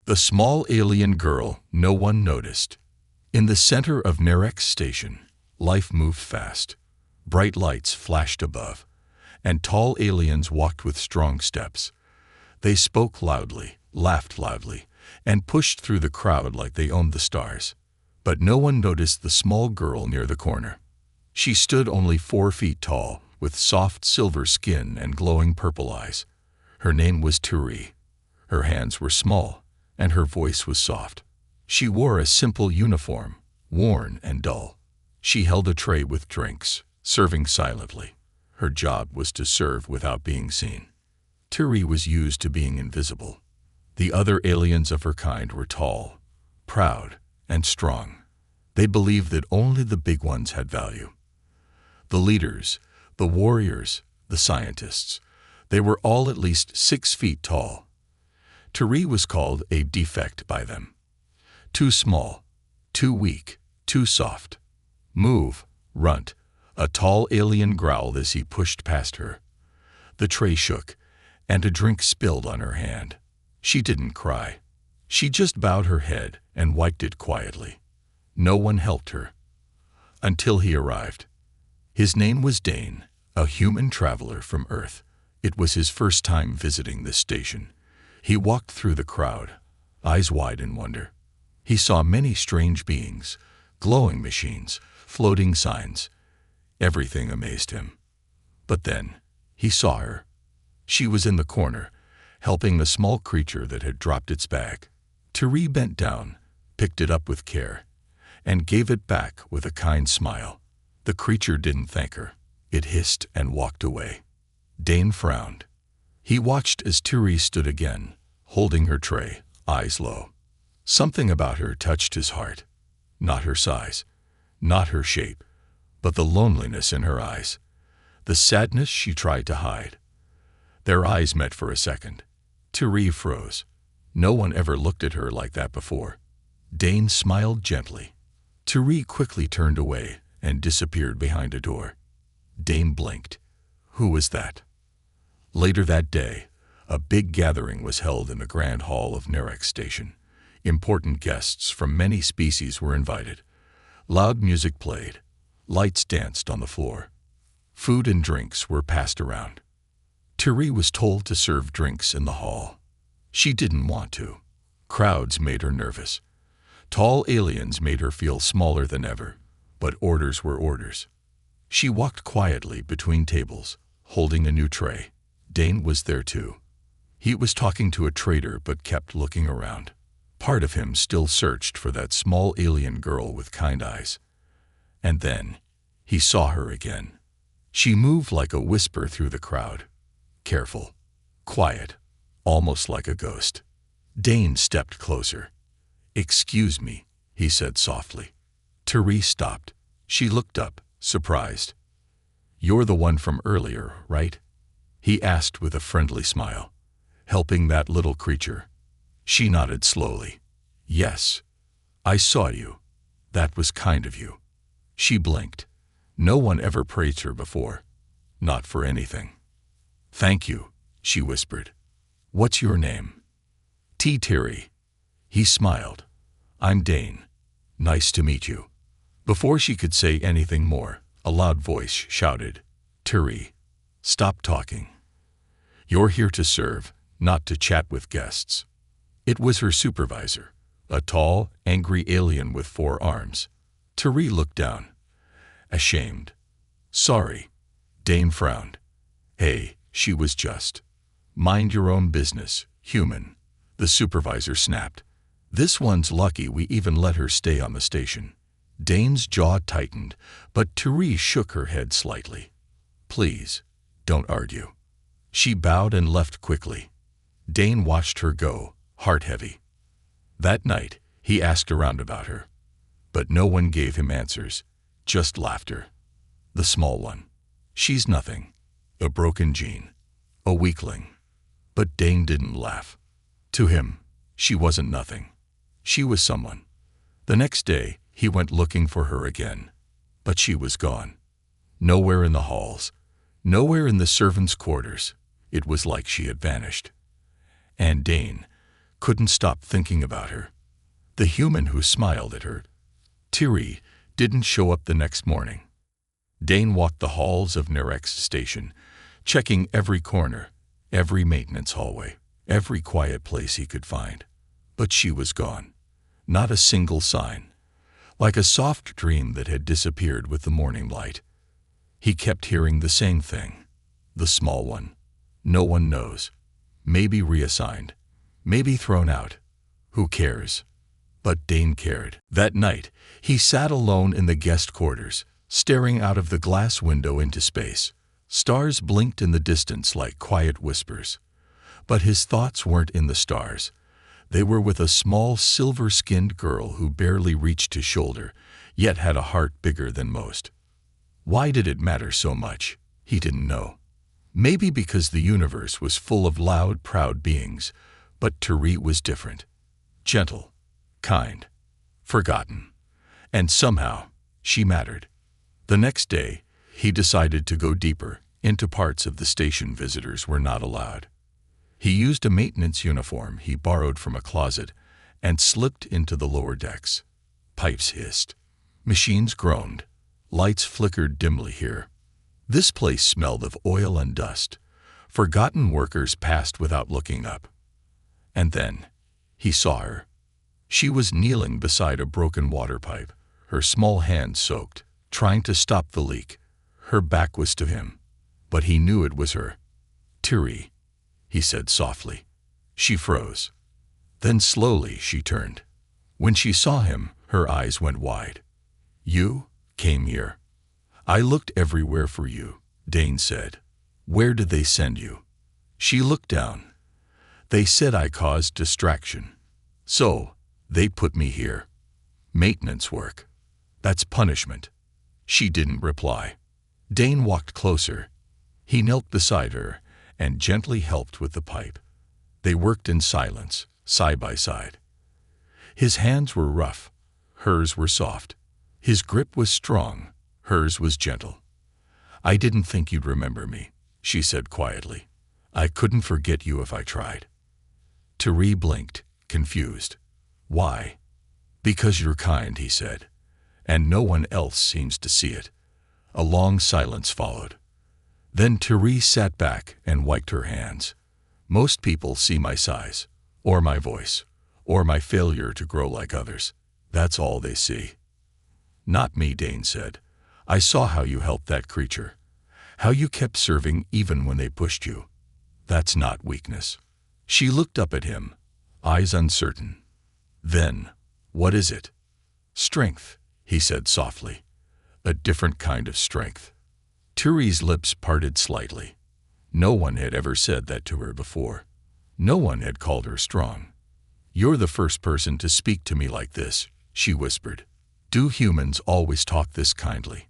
The small alien girl no one noticed. In the center of Nerex Station, life moved fast. Bright lights flashed above, and tall aliens walked with strong steps. They spoke loudly, laughed loudly, and pushed through the crowd like they owned the stars. But no one noticed the small girl near the corner. She stood only 4 feet tall, with soft silver skin and glowing purple eyes. Her name was Turi. Her hands were small, and her voice was soft. She wore a simple uniform, worn and dull. She held a tray with drinks, serving silently. Her job was to serve without being seen. Turi was used to being invisible. The other aliens of her kind were tall, proud, and strong. They believed that only the big ones had value. The leaders, the warriors, the scientists, they were all at least 6 feet tall. Turi was called a defect by them. Too small, too weak, too soft. Move, runt, a tall alien growled as he pushed past her. The tray shook, and a drink spilled on her hand. She didn't cry. She just bowed her head and wiped it quietly. No one helped her. Until he arrived. His name was Dane, a human traveler from Earth. It was his first time visiting this station. He walked through the crowd, eyes wide in wonder. He saw many strange beings, glowing machines, floating signs. Everything amazed him. But then, he saw her. She was in the corner, helping a small creature that had dropped its bag. Turi bent down, picked it up with care, and gave it back with a kind smile. The creature didn't thank her. It hissed and walked away. Dane frowned. He watched as Turi stood again, holding her tray, eyes low. Something about her touched his heart. Not her size, not her shape, but the loneliness in her eyes, the sadness she tried to hide. Their eyes met for a second. Turi froze. No one ever looked at her like that before. Dane smiled gently. Turi quickly turned away and disappeared behind a door. Dane blinked. Who was that? Later that day, a big gathering was held in the grand hall of Nerex Station. Important guests from many species were invited. Loud music played. Lights danced on the floor. Food and drinks were passed around. Turi was told to serve drinks in the hall. She didn't want to. Crowds made her nervous. Tall aliens made her feel smaller than ever, but orders were orders. She walked quietly between tables, holding a new tray. Dane was there too. He was talking to a trader but kept looking around. Part of him still searched for that small alien girl with kind eyes. And then, he saw her again. She moved like a whisper through the crowd. Careful, quiet, almost like a ghost. Dane stepped closer. "Excuse me," he said softly. Turi stopped. She looked up, surprised. "You're the one from earlier, right?" he asked with a friendly smile. "Helping that little creature?" She nodded slowly. "Yes. I saw you. That was kind of you." She blinked. No one ever praised her before. Not for anything. "Thank you," she whispered. "What's your name?" Turi. He smiled. "I'm Dane. Nice to meet you." Before she could say anything more, a loud voice shouted, "Turi, stop talking. You're here to serve, not to chat with guests." It was her supervisor, a tall, angry alien with 4 arms. Turi looked down. Ashamed. "Sorry." Dane frowned. "Hey," she was just. "Mind your own business, human," the supervisor snapped. "This one's lucky we even let her stay on the station." Dane's jaw tightened, but Turi shook her head slightly. "Please, don't argue." She bowed and left quickly. Dane watched her go, heart heavy. That night, he asked around about her. But no one gave him answers, just laughter. The small one. "She's nothing. A broken gene. A weakling." But Dane didn't laugh. To him, she wasn't nothing. She was someone. The next day, he went looking for her again. But she was gone. Nowhere in the halls. Nowhere in the servants' quarters. It was like she had vanished. And Dane, couldn't stop thinking about her. The human who smiled at her. Thierry didn't show up the next morning. Dane walked the halls of Nerex station, checking every corner, every maintenance hallway, every quiet place he could find. But she was gone. Not a single sign. Like a soft dream that had disappeared with the morning light. He kept hearing the same thing. The small one. No one knows. Maybe reassigned. Maybe thrown out. Who cares? But Dane cared. That night, he sat alone in the guest quarters, staring out of the glass window into space. Stars blinked in the distance like quiet whispers. But his thoughts weren't in the stars. They were with a small silver-skinned girl who barely reached his shoulder, yet had a heart bigger than most. Why did it matter so much? He didn't know. Maybe because the universe was full of loud, proud beings, but Thierry was different. Gentle, kind, forgotten. And somehow, she mattered. The next day, he decided to go deeper into parts of the station visitors were not allowed. He used a maintenance uniform he borrowed from a closet and slipped into the lower decks. Pipes hissed. Machines groaned. Lights flickered dimly here. This place smelled of oil and dust. Forgotten workers passed without looking up. And then, he saw her. She was kneeling beside a broken water pipe, her small hands soaked, trying to stop the leak. Her back was to him, but he knew it was her. Thierry, he said softly. She froze. Then slowly she turned. When she saw him, her eyes went wide. You came here. I looked everywhere for you, Dane said. Where did they send you? She looked down. They said I caused distraction. So, they put me here. Maintenance work. That's punishment. She didn't reply. Dane walked closer. He knelt beside her and gently helped with the pipe. They worked in silence, side by side. His hands were rough. Hers were soft. His grip was strong. Hers was gentle. I didn't think you'd remember me, she said quietly. I couldn't forget you if I tried. Thierry blinked, confused. Why? Because you're kind, he said. And no one else seems to see it. A long silence followed. Then Thierry sat back and wiped her hands. Most people see my size, or my voice, or my failure to grow like others. That's all they see. Not me, Dane said. I saw how you helped that creature. How you kept serving even when they pushed you. That's not weakness. She looked up at him, eyes uncertain. Then, what is it? Strength, he said softly. A different kind of strength. Thierry's lips parted slightly. No one had ever said that to her before. No one had called her strong. You're the first person to speak to me like this, she whispered. Do humans always talk this kindly?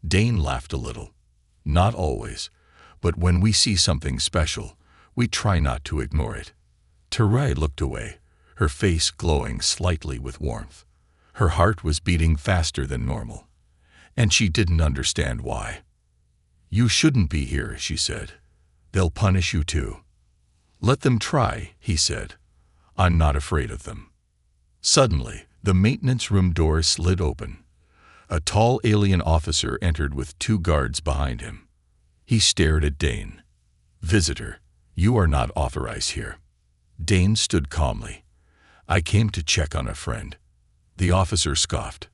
Dane laughed a little. Not always, but when we see something special, we try not to ignore it. Thierry looked away, her face glowing slightly with warmth. Her heart was beating faster than normal, and she didn't understand why. You shouldn't be here, she said. They'll punish you too. Let them try, he said. I'm not afraid of them. Suddenly, the maintenance room door slid open. A tall alien officer entered with 2 guards behind him. He stared at Dane. Visitor, you are not authorized here. Dane stood calmly. I came to check on a friend. The officer scoffed.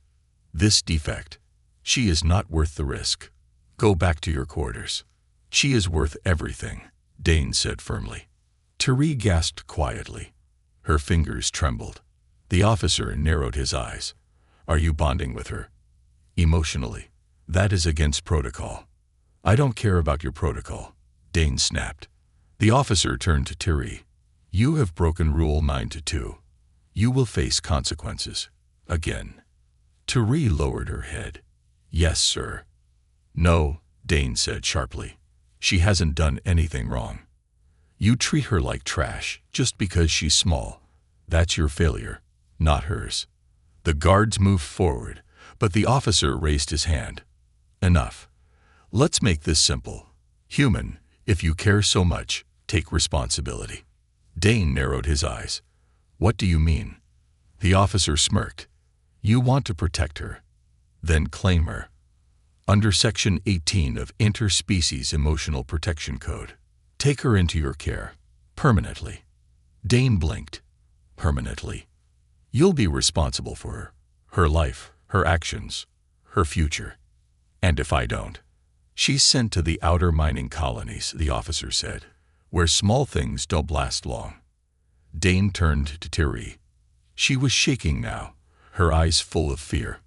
This defect. She is not worth the risk. Go back to your quarters. She is worth everything, Dane said firmly. Thierry gasped quietly. Her fingers trembled. The officer narrowed his eyes. Are you bonding with her? Emotionally. That is against protocol. I don't care about your protocol, Dane snapped. The officer turned to Thierry. You have broken Rule 9-2. You will face consequences. Again. Thierry lowered her head. Yes, sir. No, Dane said sharply. She hasn't done anything wrong. You treat her like trash just because she's small. That's your failure, not hers. The guards moved forward, but the officer raised his hand. Enough. Let's make this simple. Human, if you care so much, take responsibility. Dane narrowed his eyes. What do you mean? The officer smirked. You want to protect her. Then claim her. Under Section 18 of Interspecies Emotional Protection Code. Take her into your care. Permanently. Dane blinked. Permanently. You'll be responsible for her. Her life, her actions, her future. And if I don't? She's sent to the outer mining colonies, the officer said, where small things don't last long. Dane turned to Thierry. She was shaking now, her eyes full of fear.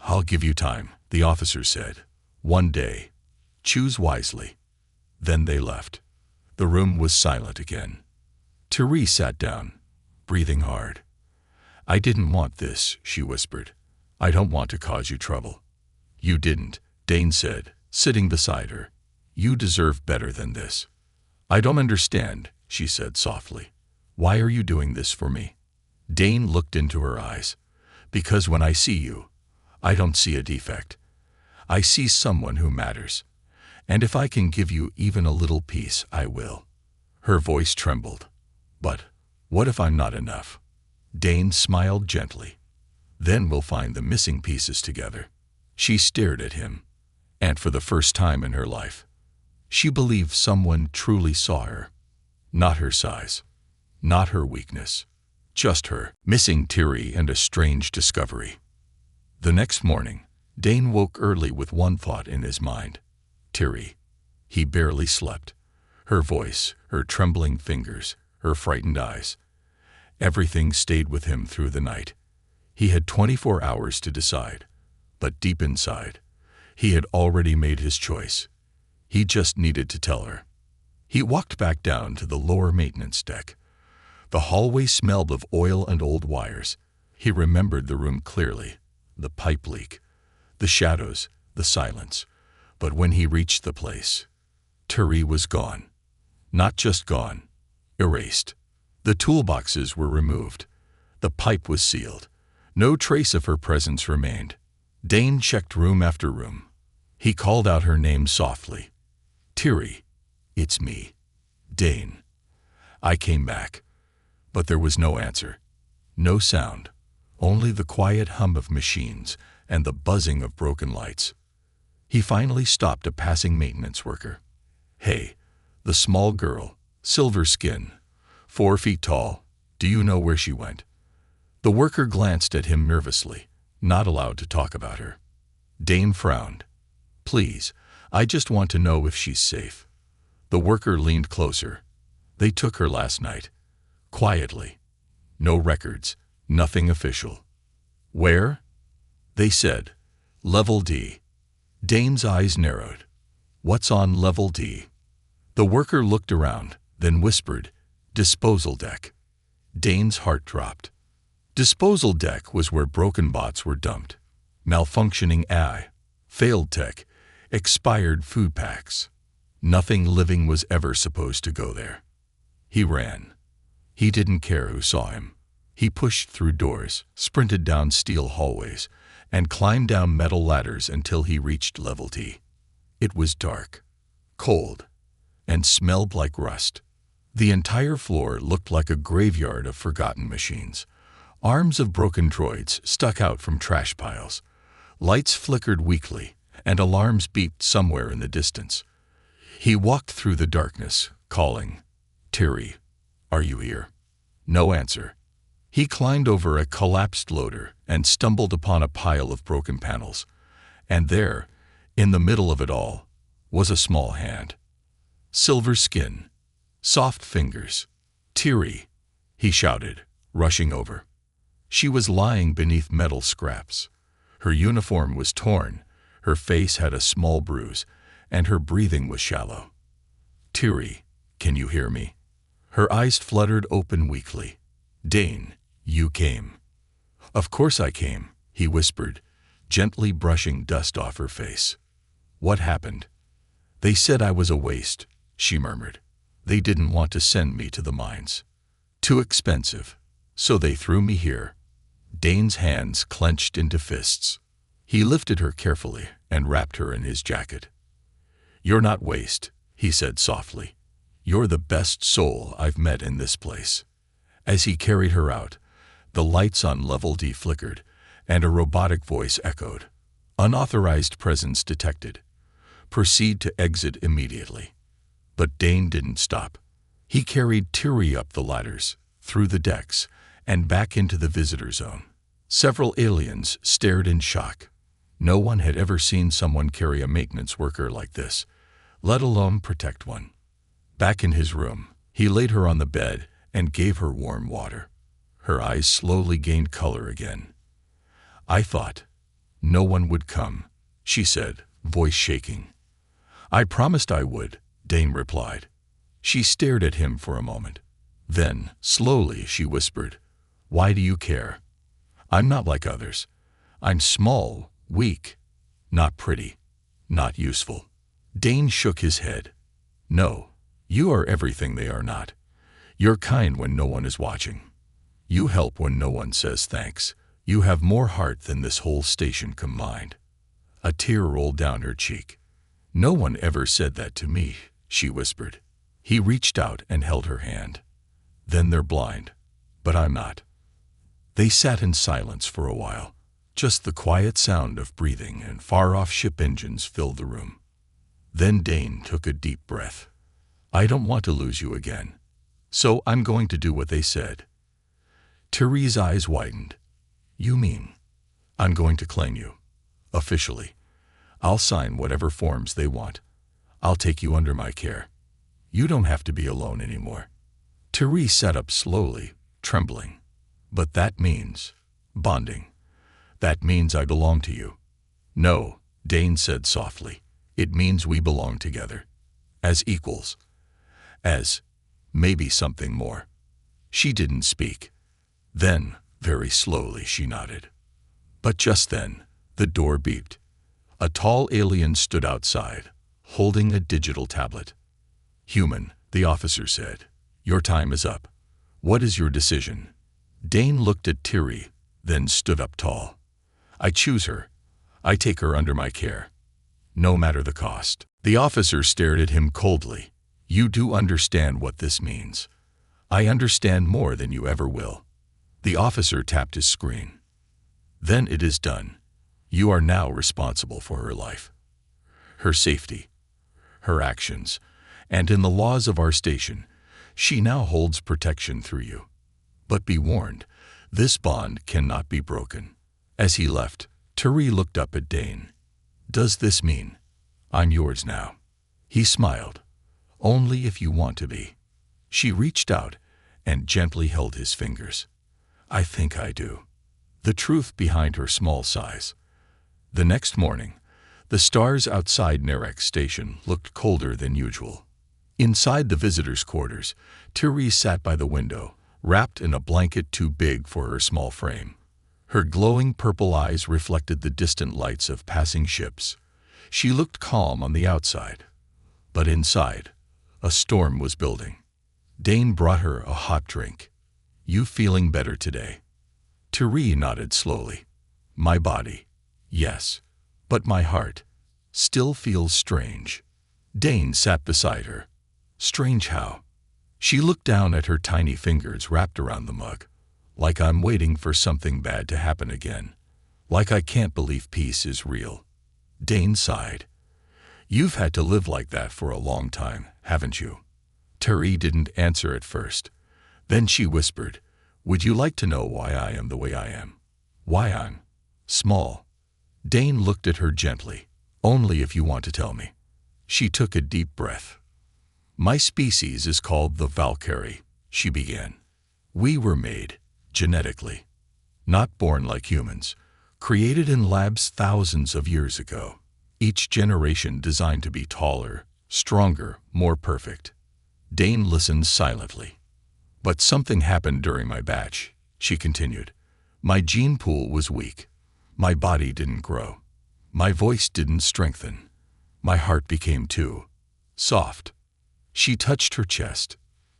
I'll give you time, the officer said. One day. Choose wisely. Then they left. The room was silent again. Thierry sat down, breathing hard. I didn't want this, she whispered. I don't want to cause you trouble. You didn't, Dane said, sitting beside her. You deserve better than this. I don't understand, she said softly. Why are you doing this for me? Dane looked into her eyes. Because when I see you, I don't see a defect. I see someone who matters. And if I can give you even a little peace, I will. Her voice trembled. But what if I'm not enough? Dane smiled gently. Then we'll find the missing pieces together. She stared at him. And for the first time in her life, she believed someone truly saw her. Not her size. Not her weakness. Just her, missing Thierry and a strange discovery. The next morning, Dane woke early with one thought in his mind. Thierry. He barely slept. Her voice, her trembling fingers, her frightened eyes. Everything stayed with him through the night. He had 24 hours to decide. But deep inside, he had already made his choice. He just needed to tell her. He walked back down to the lower maintenance deck. The hallway smelled of oil and old wires. He remembered the room clearly. The pipe leak, the shadows, the silence. But when he reached the place, Thierry was gone. Not just gone, erased. The toolboxes were removed. The pipe was sealed. No trace of her presence remained. Dane checked room after room. He called out her name softly. Thierry, it's me. Dane. I came back. But there was no answer. No sound. Only the quiet hum of machines and the buzzing of broken lights. He finally stopped a passing maintenance worker. Hey, the small girl, silver skin, 4 feet tall, do you know where she went? The worker glanced at him nervously, not allowed to talk about her. Dane frowned. Please, I just want to know if she's safe. The worker leaned closer. They took her last night. Quietly. No records. Nothing official. Where? They said, Level D. Dane's eyes narrowed. What's on Level D? The worker looked around, then whispered, Disposal deck. Dane's heart dropped. Disposal deck was where broken bots were dumped. Malfunctioning AI, failed tech, expired food packs. Nothing living was ever supposed to go there. He ran. He didn't care who saw him. He pushed through doors, sprinted down steel hallways, and climbed down metal ladders until he reached Level D. It was dark, cold, and smelled like rust. The entire floor looked like a graveyard of forgotten machines. Arms of broken droids stuck out from trash piles. Lights flickered weakly, and alarms beeped somewhere in the distance. He walked through the darkness, calling, Thierry, are you here? No answer. He climbed over a collapsed loader and stumbled upon a pile of broken panels. And there, in the middle of it all, was a small hand. Silver skin, soft fingers. Thierry, he shouted, rushing over. She was lying beneath metal scraps. Her uniform was torn, her face had a small bruise, and her breathing was shallow. Thierry, can you hear me? Her eyes fluttered open weakly. Dane, you came. Of course I came, he whispered, gently brushing dust off her face. What happened? They said I was a waste, she murmured. They didn't want to send me to the mines. Too expensive. So they threw me here. Dane's hands clenched into fists. He lifted her carefully and wrapped her in his jacket. You're not waste, he said softly. You're the best soul I've met in this place. As he carried her out, the lights on level D flickered, and a robotic voice echoed. Unauthorized presence detected. Proceed to exit immediately. But Dane didn't stop. He carried Tiri up the ladders, through the decks, and back into the visitor zone. Several aliens stared in shock. No one had ever seen someone carry a maintenance worker like this, let alone protect one. Back in his room, he laid her on the bed and gave her warm water. Her eyes slowly gained color again. I thought no one would come, she said, voice shaking. I promised I would, Dane replied. She stared at him for a moment. Then, slowly, she whispered, Why do you care? I'm not like others. I'm small, weak, not pretty, not useful. Dane shook his head. No, you are everything they are not. You're kind when no one is watching. You help when no one says thanks. You have more heart than this whole station combined. A tear rolled down her cheek. No one ever said that to me, she whispered. He reached out and held her hand. Then they're blind, but I'm not. They sat in silence for a while. Just the quiet sound of breathing and far-off ship engines filled the room. Then Dane took a deep breath. I don't want to lose you again, so I'm going to do what they said. Tiri's eyes widened. You mean? I'm going to claim you. Officially. I'll sign whatever forms they want. I'll take you under my care. You don't have to be alone anymore. Tiri sat up slowly, trembling. But that means bonding. That means I belong to you. No, Dane said softly. It means we belong together. As equals. As maybe something more. She didn't speak. Then, very slowly, she nodded. But just then, the door beeped. A tall alien stood outside, holding a digital tablet. Human, the officer said. Your time is up. What is your decision? Dane looked at Tiri, then stood up tall. I choose her. I take her under my care. No matter the cost. The officer stared at him coldly. You do understand what this means. I understand more than you ever will. The officer tapped his screen. Then it is done. You are now responsible for her life, her safety, her actions, and in the laws of our station, she now holds protection through you. But be warned, this bond cannot be broken. As he left, Tiri looked up at Dane. Does this mean I'm yours now? He smiled. Only if you want to be. She reached out and gently held his fingers. I think I do. The truth behind her small size. The next morning, the stars outside Nerek station looked colder than usual. Inside the visitors' quarters, Tiri sat by the window, wrapped in a blanket too big for her small frame. Her glowing purple eyes reflected the distant lights of passing ships. She looked calm on the outside, but inside, a storm was building. Dane brought her a hot drink. You feeling better today? Tiri nodded slowly. My body, yes, but my heart still feels strange. Dane sat beside her. Strange how? She looked down at her tiny fingers wrapped around the mug. Like I'm waiting for something bad to happen again. Like I can't believe peace is real. Dane sighed. You've had to live like that for a long time, haven't you? Tiri didn't answer at first. Then she whispered, Would you like to know why I am the way I am? Why I'm small? Dane looked at her gently. Only if you want to tell me. She took a deep breath. My species is called the Valkyrie, she began. We were made, genetically. Not born like humans. Created in labs thousands of years ago. Each generation designed to be taller, stronger, more perfect. Dane listened silently. But something happened during my batch, she continued. My gene pool was weak. My body didn't grow. My voice didn't strengthen. My heart became too soft. She touched her chest.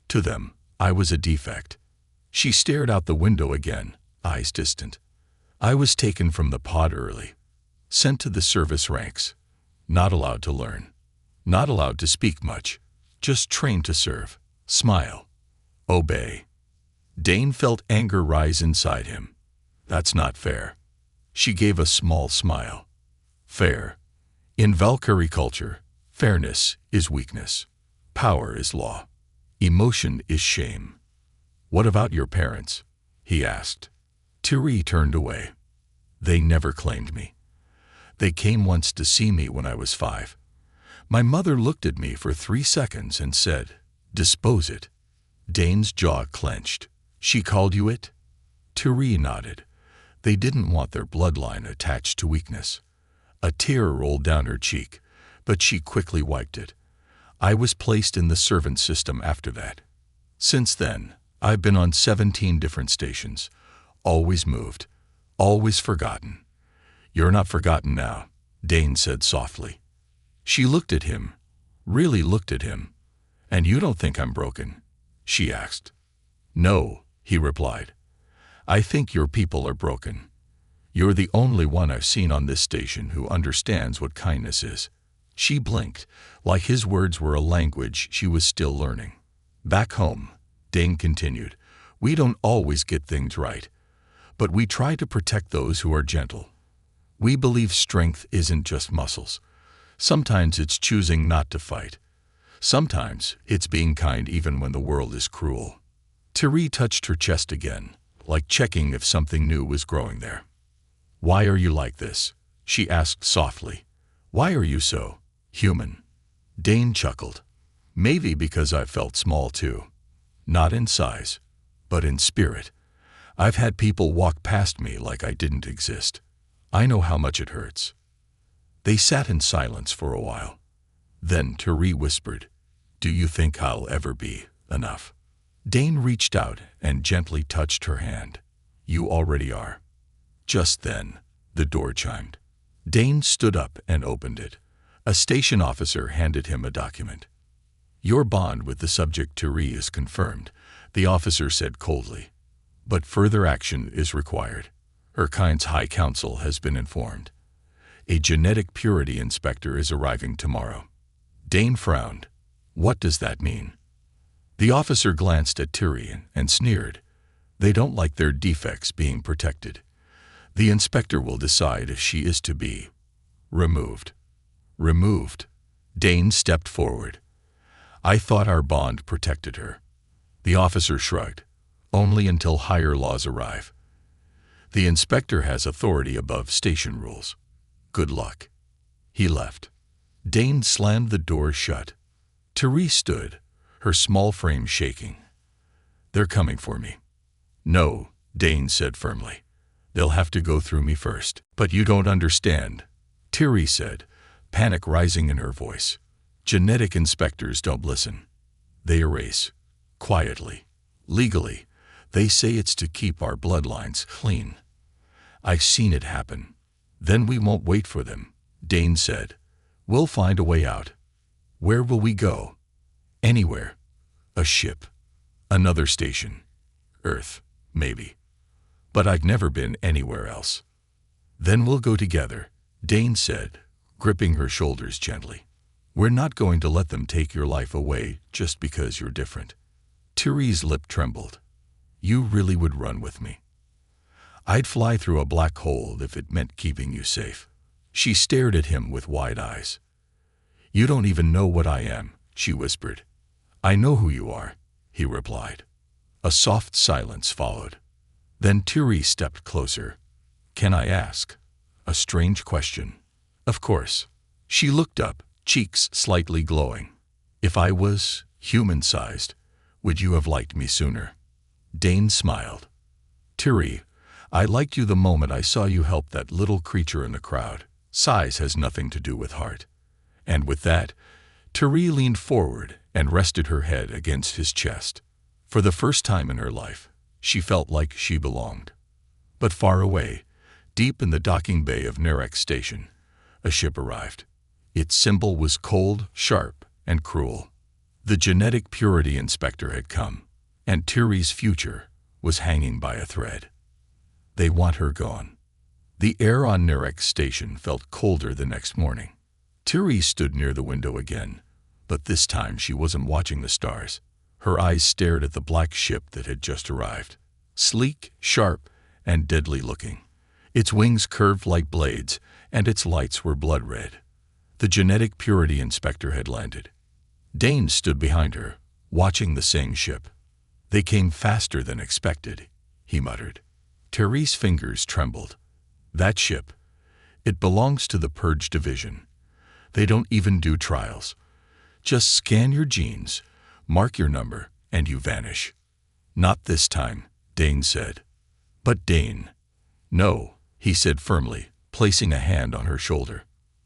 To them, I was a defect. She stared out the window again, eyes distant. I was taken from the pod early, sent to the service ranks, not allowed to learn, not allowed to speak much, just trained to serve, smile, obey. Dane felt anger rise inside him. That's not fair. She gave a small smile. Fair. In Valkyrie culture, fairness is weakness. Power is law. Emotion is shame. What about your parents? He asked. Thierry turned away. They never claimed me. They came once to see me when I was 5. My mother looked at me for 3 seconds and said, "Dispose it." Dane's jaw clenched. She called you it? Thierry nodded. They didn't want their bloodline attached to weakness. A tear rolled down her cheek, but she quickly wiped it. I was placed in the servant system after that. Since then, I've been on 17 different stations. Always moved. Always forgotten. You're not forgotten now, Dane said softly. She looked at him, really looked at him. And you don't think I'm broken? She asked. No, he replied. I think your people are broken. You're the only one I've seen on this station who understands what kindness is. She blinked, like his words were a language she was still learning. Back home, Dane continued, we don't always get things right, but we try to protect those who are gentle. We believe strength isn't just muscles. Sometimes it's choosing not to fight. Sometimes it's being kind even when the world is cruel. Thierry touched her chest again, like checking if something new was growing there. Why are you like this? She asked softly. Why are you so human? Dane chuckled. Maybe because I felt small too. Not in size, but in spirit. I've had people walk past me like I didn't exist. I know how much it hurts. They sat in silence for a while. Then Thierry whispered, Do you think I'll ever be enough? Dane reached out and gently touched her hand. You already are. Just then, the door chimed. Dane stood up and opened it. A station officer handed him a document. Your bond with the subject Thierry is confirmed, the officer said coldly. But further action is required. Her kind's High Council has been informed. A genetic purity inspector is arriving tomorrow. Dane frowned. What does that mean? The officer glanced at Thierry and sneered. They don't like their defects being protected. The inspector will decide if she is to be removed. Removed? Dane stepped forward. I thought our bond protected her. The officer shrugged. Only until higher laws arrive. The inspector has authority above station rules. Good luck. He left. Dane slammed the door shut. Thierry stood, her small frame shaking. They're coming for me. No, Dane said firmly. They'll have to go through me first. But you don't understand, Thierry said, panic rising in her voice. Genetic inspectors don't listen. They erase. Quietly. Legally. They say it's to keep our bloodlines clean. I've seen it happen. Then we won't wait for them, Dane said. We'll find a way out. Where will we go? Anywhere. A ship. Another station. Earth, maybe. But I've never been anywhere else. Then we'll go together, Dane said, gripping her shoulders gently. We're not going to let them take your life away just because you're different. Thierry's lip trembled. You really would run with me. I'd fly through a black hole if it meant keeping you safe. She stared at him with wide eyes. You don't even know what I am, she whispered. I know who you are, he replied. A soft silence followed. Then Thierry stepped closer. Can I ask? A strange question. Of course. She looked up, cheeks slightly glowing. If I was human-sized, would you have liked me sooner? Dane smiled. Thierry, I liked you the moment I saw you help that little creature in the crowd. Size has nothing to do with heart. And with that, Thierry leaned forward and rested her head against his chest. For the first time in her life, she felt like she belonged. But far away, deep in the docking bay of Nerek Station, a ship arrived. Its symbol was cold, sharp, and cruel. The genetic purity inspector had come, and Thierry's future was hanging by a thread. They want her gone. The air on Nerek Station felt colder the next morning. Thierry stood near the window again, but this time she wasn't watching the stars. Her eyes stared at the black ship that had just arrived. Sleek, sharp, and deadly looking. Its wings curved like blades, and its lights were blood red. The genetic purity inspector had landed. Dane stood behind her, watching the same ship. They came faster than expected, he muttered. Terry's fingers trembled. That ship. It belongs to the Purge Division. They don't even do trials. Just scan your genes, mark your number, and you vanish. Not this time, Dane said. But Dane. No, he said firmly, placing a hand on her shoulder.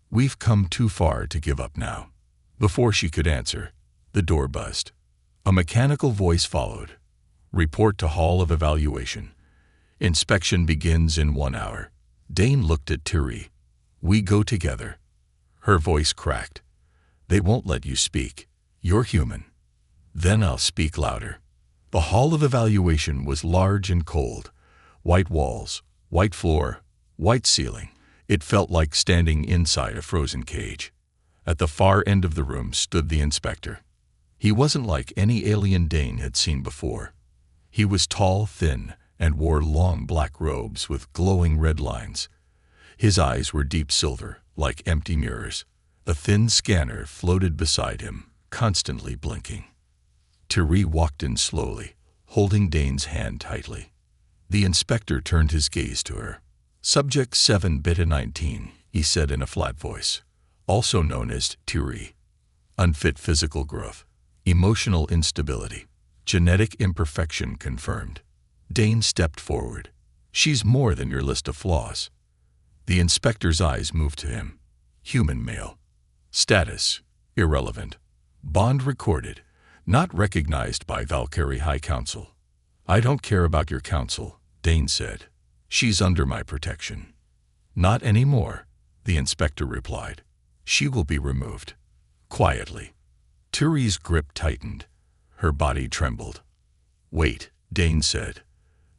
We've come too far to give up now. Before she could answer, the door buzzed. A mechanical voice followed. Report to Hall of Evaluation. Inspection begins in 1 hour. Dane looked at Terry. We go together. Her voice cracked. They won't let you speak. You're human. Then I'll speak louder. The Hall of Evaluation was large and cold. White walls, white floor, white ceiling. It felt like standing inside a frozen cage. At the far end of the room stood the inspector. He wasn't like any alien Dane had seen before. He was tall, thin, and wore long black robes with glowing red lines. His eyes were deep silver, like empty mirrors. A thin scanner floated beside him, constantly blinking. Terry walked in slowly, holding Dane's hand tightly. The inspector turned his gaze to her. Subject 7 Beta 19, he said in a flat voice, also known as Terry. Unfit physical growth, emotional instability, genetic imperfection confirmed. Dane stepped forward. She's more than your list of flaws. The inspector's eyes moved to him. Human male. Status, irrelevant. Bond recorded, not recognized by Valkyrie High Council. I don't care about your council, Dane said. She's under my protection. Not anymore, the inspector replied. She will be removed. Quietly. Terry's grip tightened. Her body trembled. Wait, Dane said.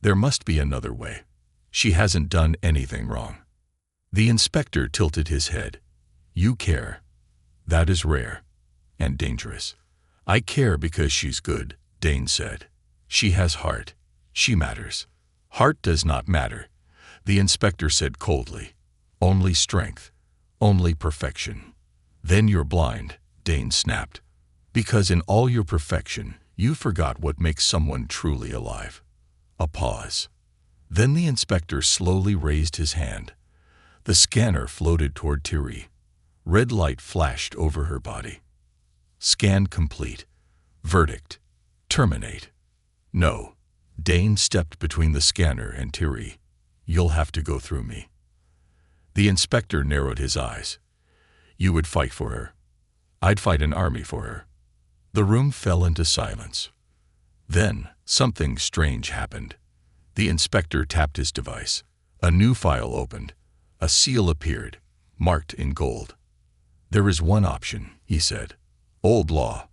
There must be another way. She hasn't done anything wrong. The inspector tilted his head. You care. That is rare. And dangerous. I care because she's good, Dane said. She has heart. She matters. Heart does not matter, the inspector said coldly. Only strength. Only perfection. Then you're blind, Dane snapped. Because in all your perfection, you forgot what makes someone truly alive. A pause. Then the inspector slowly raised his hand. The scanner floated toward Terry. Red light flashed over her body. Scan complete. Verdict. Terminate. No. Dane stepped between the scanner and Terry. You'll have to go through me. The inspector narrowed his eyes. You would fight for her. I'd fight an army for her. The room fell into silence. Then, something strange happened. The inspector tapped his device. A new file opened. A seal appeared, marked in gold. There is one option, he said. Old law.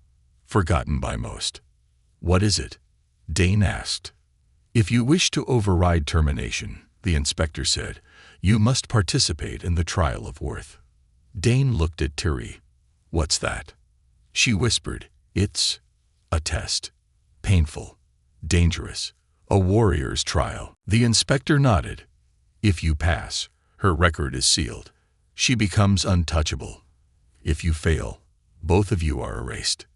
Forgotten by most. What is it? Dane asked. If you wish to override termination, the inspector said, you must participate in the trial of worth. Dane looked at Terry. What's that? She whispered, it's a test. Painful. Dangerous. A warrior's trial. The inspector nodded. If you pass, her record is sealed. She becomes untouchable. If you fail, both of you are erased.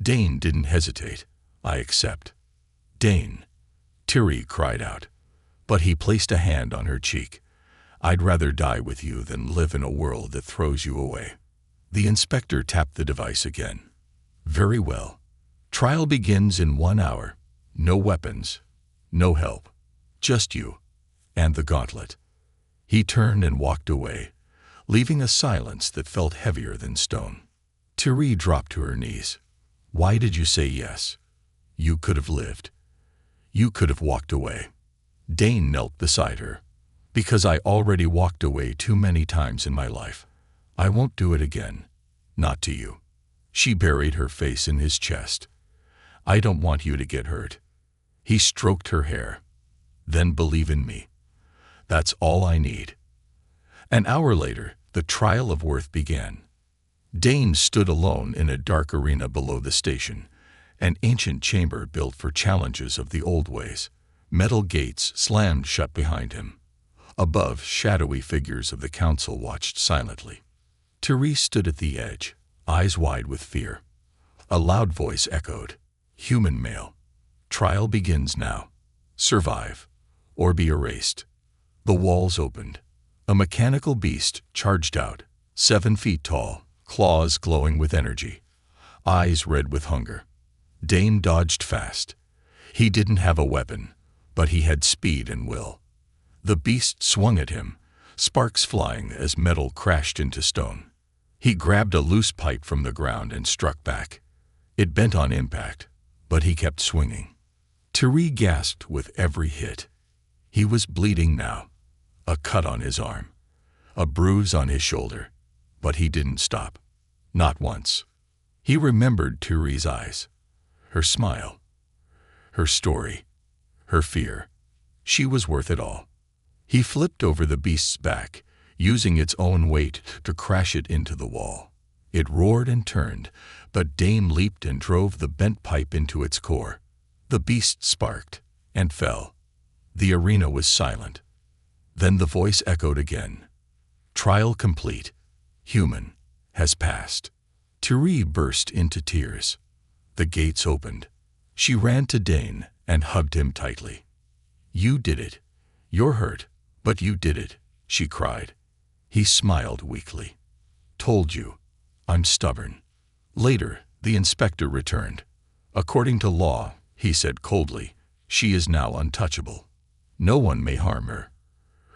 Dane didn't hesitate. I accept. Dane. Terry cried out. But he placed a hand on her cheek. I'd rather die with you than live in a world that throws you away. The inspector tapped the device again. Very well. Trial begins in 1 hour. No weapons. No help. Just you. And the gauntlet. He turned and walked away, leaving a silence that felt heavier than stone. Terry dropped to her knees. Why did you say yes? You could have lived. You could have walked away. Dane knelt beside her. Because I already walked away too many times in my life. I won't do it again. Not to you. She buried her face in his chest. I don't want you to get hurt. He stroked her hair. Then believe in me. That's all I need. An hour later, the trial of worth began. Dane stood alone in a dark arena below the station, an ancient chamber built for challenges of the old ways. Metal gates slammed shut behind him. Above, shadowy figures of the council watched silently. Therese stood at the edge, eyes wide with fear. A loud voice echoed, "Human male. Trial begins now. Survive, or be erased." The walls opened. A mechanical beast charged out, 7 feet tall, claws glowing with energy, eyes red with hunger. Dane dodged fast. He didn't have a weapon, but he had speed and will. The beast swung at him, sparks flying as metal crashed into stone. He grabbed a loose pipe from the ground and struck back. It bent on impact, but he kept swinging. Therese gasped with every hit. He was bleeding now. A cut on his arm, a bruise on his shoulder, but he didn't stop. Not once. He remembered Therese's eyes, her smile, her story, her fear. She was worth it all. He flipped over the beast's back, using its own weight to crash it into the wall. It roared and turned, but Dane leaped and drove the bent pipe into its core. The beast sparked and fell. The arena was silent. Then the voice echoed again. "Trial complete. Human has passed." Therese burst into tears. The gates opened. She ran to Dane and hugged him tightly. "You did it. You're hurt, but you did it," she cried. He smiled weakly. "Told you. I'm stubborn." Later, the inspector returned. "According to law," he said coldly, "she is now untouchable. No one may harm her.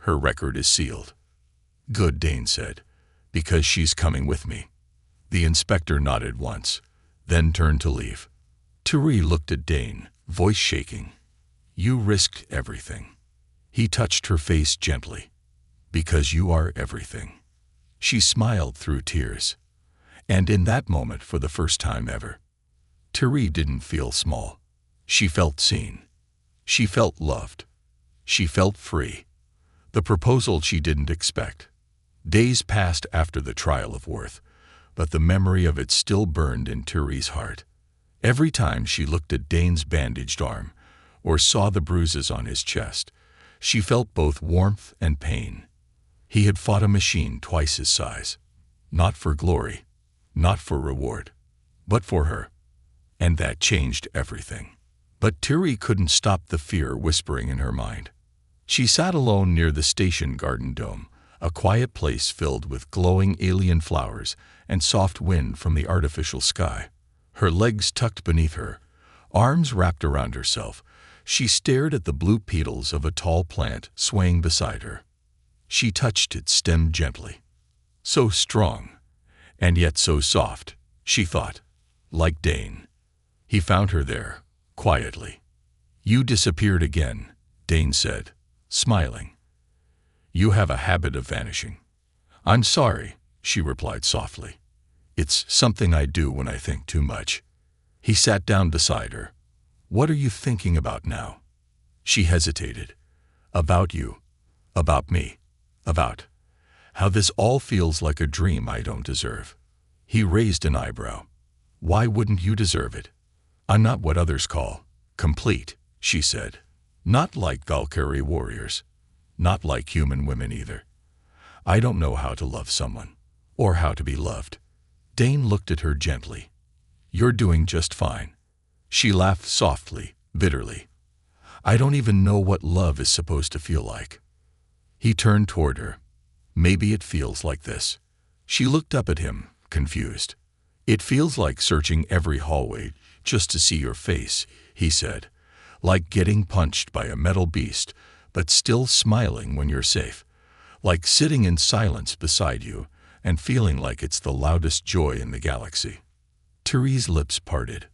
Her record is sealed." "Good," Dane said, "because she's coming with me." The inspector nodded once, then turned to leave. Therese looked at Dane, voice shaking. "You risked everything." He touched her face gently. "Because you are everything." She smiled through tears. And in that moment, for the first time ever, Therese didn't feel small. She felt seen. She felt loved. She felt free. The proposal she didn't expect. Days passed after the trial of worth, but the memory of it still burned in Therese's heart. Every time she looked at Dane's bandaged arm, or saw the bruises on his chest, she felt both warmth and pain. He had fought a machine twice his size. Not for glory, not for reward, but for her. And that changed everything. But Therese couldn't stop the fear whispering in her mind. She sat alone near the station garden dome, a quiet place filled with glowing alien flowers and soft wind from the artificial sky. Her legs tucked beneath her, arms wrapped around herself, she stared at the blue petals of a tall plant swaying beside her. She touched its stem gently. So strong, and yet so soft, she thought, like Dane. He found her there, quietly. "You disappeared again," Dane said, smiling. "You have a habit of vanishing." "I'm sorry," she replied softly. "It's something I do when I think too much." He sat down beside her. "What are you thinking about now?" She hesitated. "About you. About me. About how this all feels like a dream I don't deserve." He raised an eyebrow. "Why wouldn't you deserve it?" "I'm not what others call complete," she said. "Not like Valkyrie warriors. Not like human women either. I don't know how to love someone, or how to be loved." Dane looked at her gently. "You're doing just fine." She laughed softly, bitterly. "I don't even know what love is supposed to feel like." He turned toward her. "Maybe it feels like this." She looked up at him, confused. "It feels like searching every hallway just to see your face," he said. "Like getting punched by a metal beast, but still smiling when you're safe. Like sitting in silence beside you and feeling like it's the loudest joy in the galaxy." Therese's lips parted,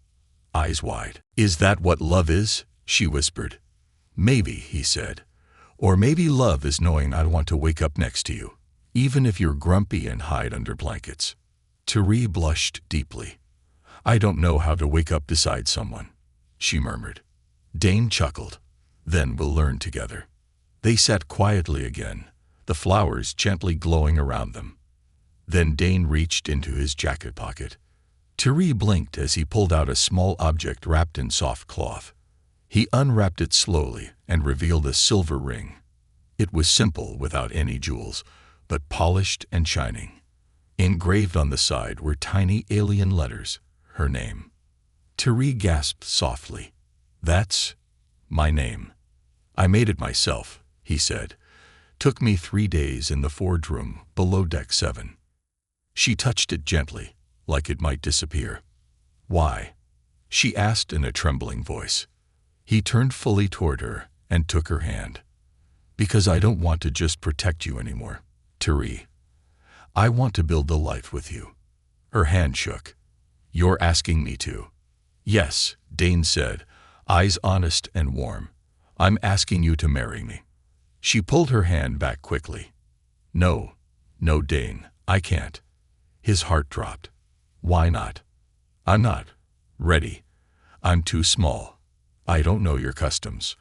eyes wide. "Is that what love is?" she whispered. "Maybe," he said. "Or maybe love is knowing I want to wake up next to you, even if you're grumpy and hide under blankets." Therese blushed deeply. "I don't know how to wake up beside someone," she murmured. Dane chuckled. "Then we'll learn together." They sat quietly again, the flowers gently glowing around them. Then Dane reached into his jacket pocket. Thierry blinked as he pulled out a small object wrapped in soft cloth. He unwrapped it slowly and revealed a silver ring. It was simple, without any jewels, but polished and shining. Engraved on the side were tiny alien letters, her name. Thierry gasped softly. "That's my name. I made it myself," he said. "Took me 3 days in the forge room below deck 7. She touched it gently, like it might disappear. "Why?" she asked in a trembling voice. He turned fully toward her and took her hand. "Because I don't want to just protect you anymore, Thierry. I want to build a life with you." Her hand shook. "You're asking me to?" "Yes," Dane said, eyes honest and warm. "I'm asking you to marry me." She pulled her hand back quickly. "No, no, Dane, I can't." His heart dropped. "Why not?" "I'm not ready. I'm too small. I don't know your customs.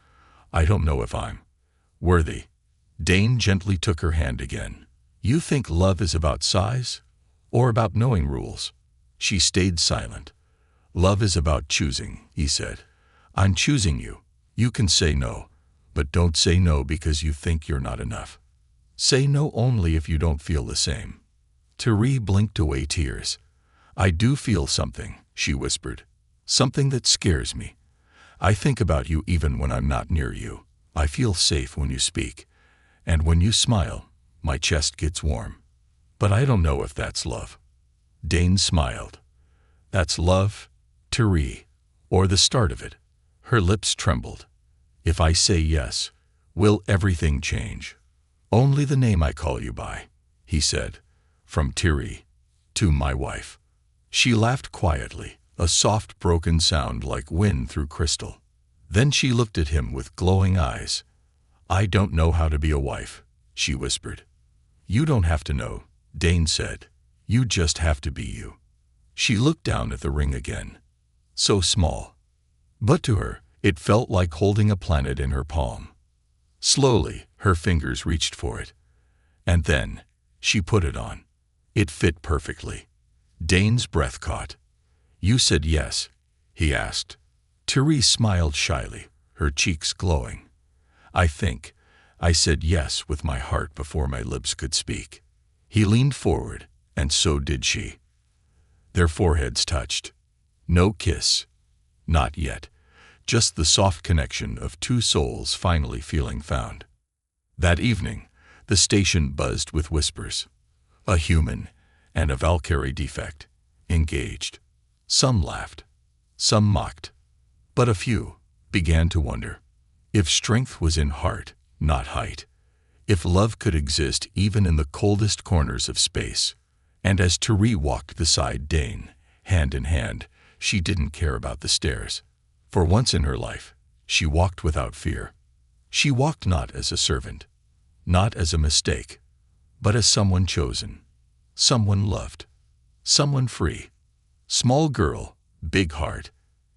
I don't know if I'm worthy." Dane gently took her hand again. "You think love is about size? Or about knowing rules?" She stayed silent. "Love is about choosing," he said. "I'm choosing you. You can say no, but don't say no because you think you're not enough. Say no only if you don't feel the same." Thierry blinked away tears. "I do feel something," she whispered. "Something that scares me. I think about you even when I'm not near you. I feel safe when you speak. And when you smile, my chest gets warm. But I don't know if that's love." Dane smiled. "That's love, Thierry, or the start of it." Her lips trembled. "If I say yes, will everything change?" "Only the name I call you by," he said. "From Thierry to my wife." She laughed quietly, a soft broken sound like wind through crystal. Then she looked at him with glowing eyes. "I don't know how to be a wife," she whispered. "You don't have to know," Dane said. "You just have to be you." She looked down at the ring again. So small. But to her, it felt like holding a planet in her palm. Slowly, her fingers reached for it. And then, she put it on. It fit perfectly. Dane's breath caught. "You said yes?" he asked. Thierry smiled shyly, her cheeks glowing. I said yes with my heart before my lips could speak." He leaned forward, and so did she. Their foreheads touched. No kiss. Not yet. Just the soft connection of two souls finally feeling found. That evening, the station buzzed with whispers. A human and a Valkyrie defect, engaged. Some laughed. Some mocked. But a few began to wonder if strength was in heart, not height. If love could exist even in the coldest corners of space. And as Thierry walked beside Dane, hand in hand, she didn't care about the stairs. For once in her life, she walked without fear. She walked not as a servant, not as a mistake, but as someone chosen, someone loved, someone free. Small girl, big heart,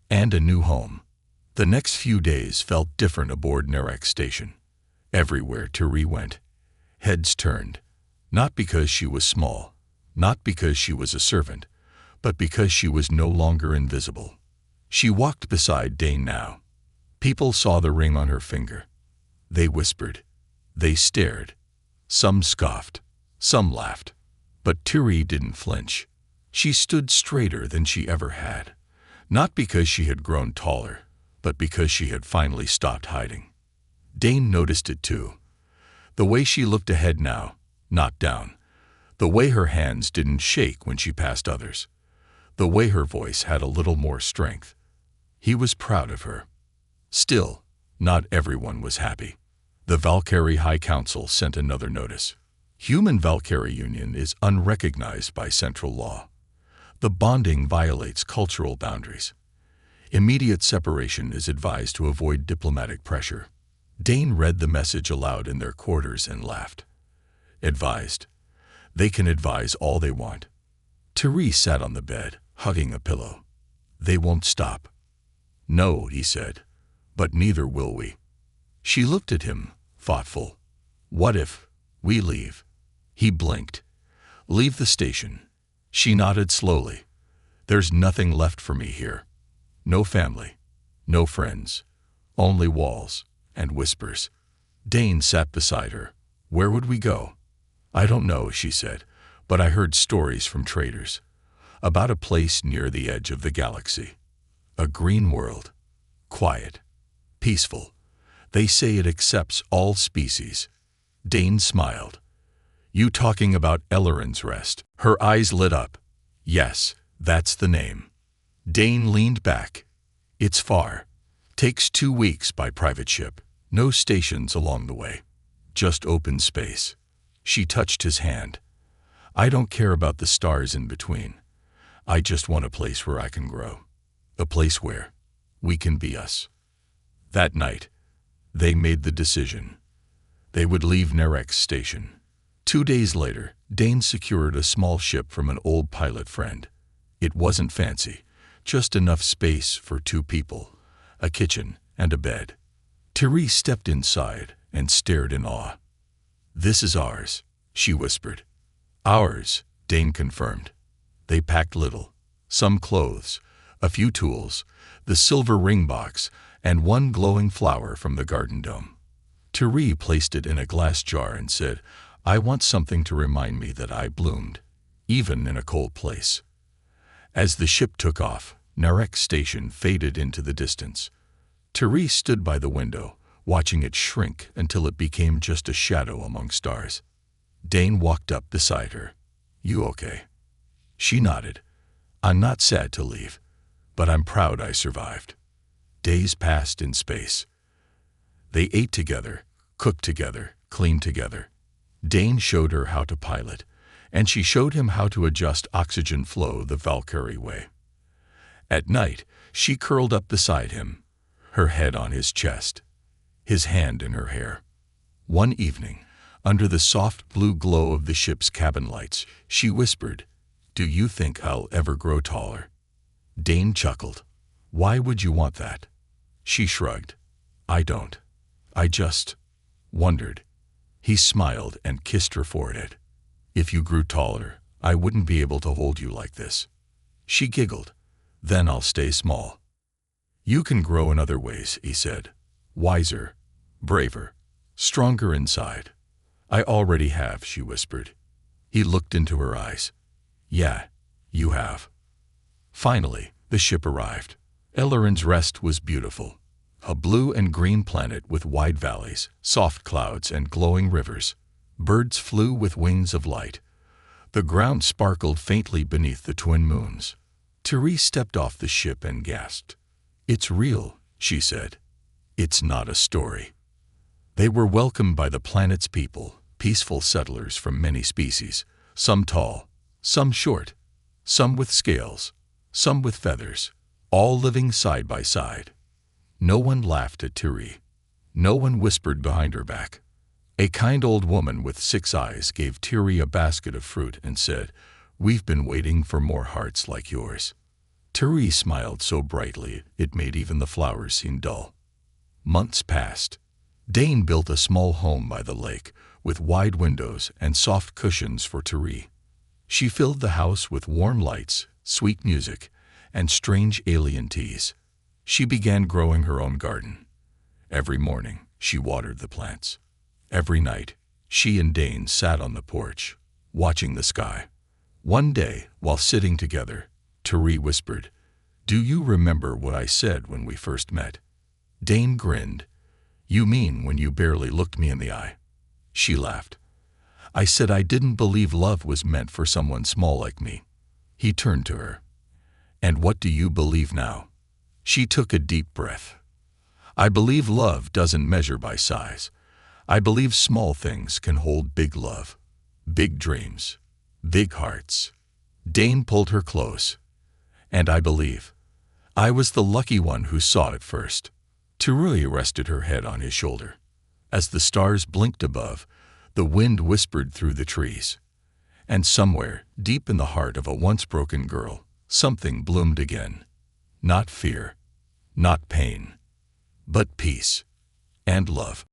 and a new home. The next few days felt different aboard Nerek Station. Everywhere Thierry went, heads turned, not because she was small, not because she was a servant, but because she was no longer invisible. She walked beside Dane now. People saw the ring on her finger. They whispered. They stared. Some scoffed. Some laughed. But Thierry didn't flinch. She stood straighter than she ever had. Not because she had grown taller, but because she had finally stopped hiding. Dane noticed it too. The way she looked ahead now, not down. The way her hands didn't shake when she passed others. The way her voice had a little more strength. He was proud of her. Still, not everyone was happy. The Valkyrie High Council sent another notice. Human-Valkyrie union is unrecognized by central law. The bonding violates cultural boundaries. Immediate separation is advised to avoid diplomatic pressure. Dane read the message aloud in their quarters and laughed. Advised. They can advise all they want. Thierry sat on the bed, hugging a pillow. They won't stop. No, he said, but neither will we. She looked at him, thoughtful. What if we leave? He blinked. Leave the station. She nodded slowly. There's nothing left for me here. No family, no friends, only walls and whispers. Dane sat beside her. Where would we go? I don't know, she said, but I heard stories from traders about a place near the edge of the galaxy. A green world. Quiet. Peaceful. They say it accepts all species. Dane smiled. You talking about Elrond's Rest? Her eyes lit up. Yes, that's the name. Dane leaned back. It's far. Takes 2 weeks by private ship. No stations along the way. Just open space. She touched his hand. I don't care about the stars in between. I just want a place where I can grow. A place where we can be us. That night, they made the decision. They would leave Nerek Station. 2 days later, Dane secured a small ship from an old pilot friend. It wasn't fancy, just enough space for 2 people, a kitchen and a bed. Therese stepped inside and stared in awe. This is ours, she whispered. Ours, Dane confirmed. They packed little, some clothes, a few tools, the silver ring box, and 1 glowing flower from the garden dome. Therese placed it in a glass jar and said, I want something to remind me that I bloomed, even in a cold place. As the ship took off, Nerek Station faded into the distance. Therese stood by the window, watching it shrink until it became just a shadow among stars. Dane walked up beside her. You okay? She nodded. I'm not sad to leave, but I'm proud I survived. Days passed in space. They ate together, cooked together, cleaned together. Dane showed her how to pilot, and she showed him how to adjust oxygen flow the Valkyrie way. At night, she curled up beside him, her head on his chest, his hand in her hair. One evening, under the soft blue glow of the ship's cabin lights, she whispered, Do you think I'll ever grow taller? Dane chuckled. Why would you want that? She shrugged. I don't. I just wondered. He smiled and kissed her forehead. If you grew taller, I wouldn't be able to hold you like this. She giggled. Then I'll stay small. You can grow in other ways, he said. Wiser, braver, stronger inside. I already have, she whispered. He looked into her eyes. Yeah, you have. Finally, the ship arrived. Elrond's Rest was beautiful. A blue and green planet with wide valleys, soft clouds, and glowing rivers. Birds flew with wings of light. The ground sparkled faintly beneath the twin moons. Therese stepped off the ship and gasped. It's real, she said. It's not a story. They were welcomed by the planet's people, peaceful settlers from many species, some tall, some short, some with scales, some with feathers, all living side by side. No one laughed at Therese. No one whispered behind her back. A kind old woman with 6 eyes gave Therese a basket of fruit and said, We've been waiting for more hearts like yours. Therese smiled so brightly it made even the flowers seem dull. Months passed. Dane built a small home by the lake with wide windows and soft cushions for Therese. She filled the house with warm lights, sweet music, and strange alien teas. She began growing her own garden. Every morning, she watered the plants. Every night, she and Dane sat on the porch, watching the sky. One day, while sitting together, Therese whispered, Do you remember what I said when we first met? Dane grinned. You mean when you barely looked me in the eye? She laughed. I said I didn't believe love was meant for someone small like me. He turned to her. And what do you believe now? She took a deep breath. I believe love doesn't measure by size. I believe small things can hold big love, big dreams, big hearts. Dane pulled her close. And I believe I was the lucky one who saw it first. Therese rested her head on his shoulder. As the stars blinked above, the wind whispered through the trees. And somewhere, deep in the heart of a once broken girl, something bloomed again. Not fear, not pain, but peace and love.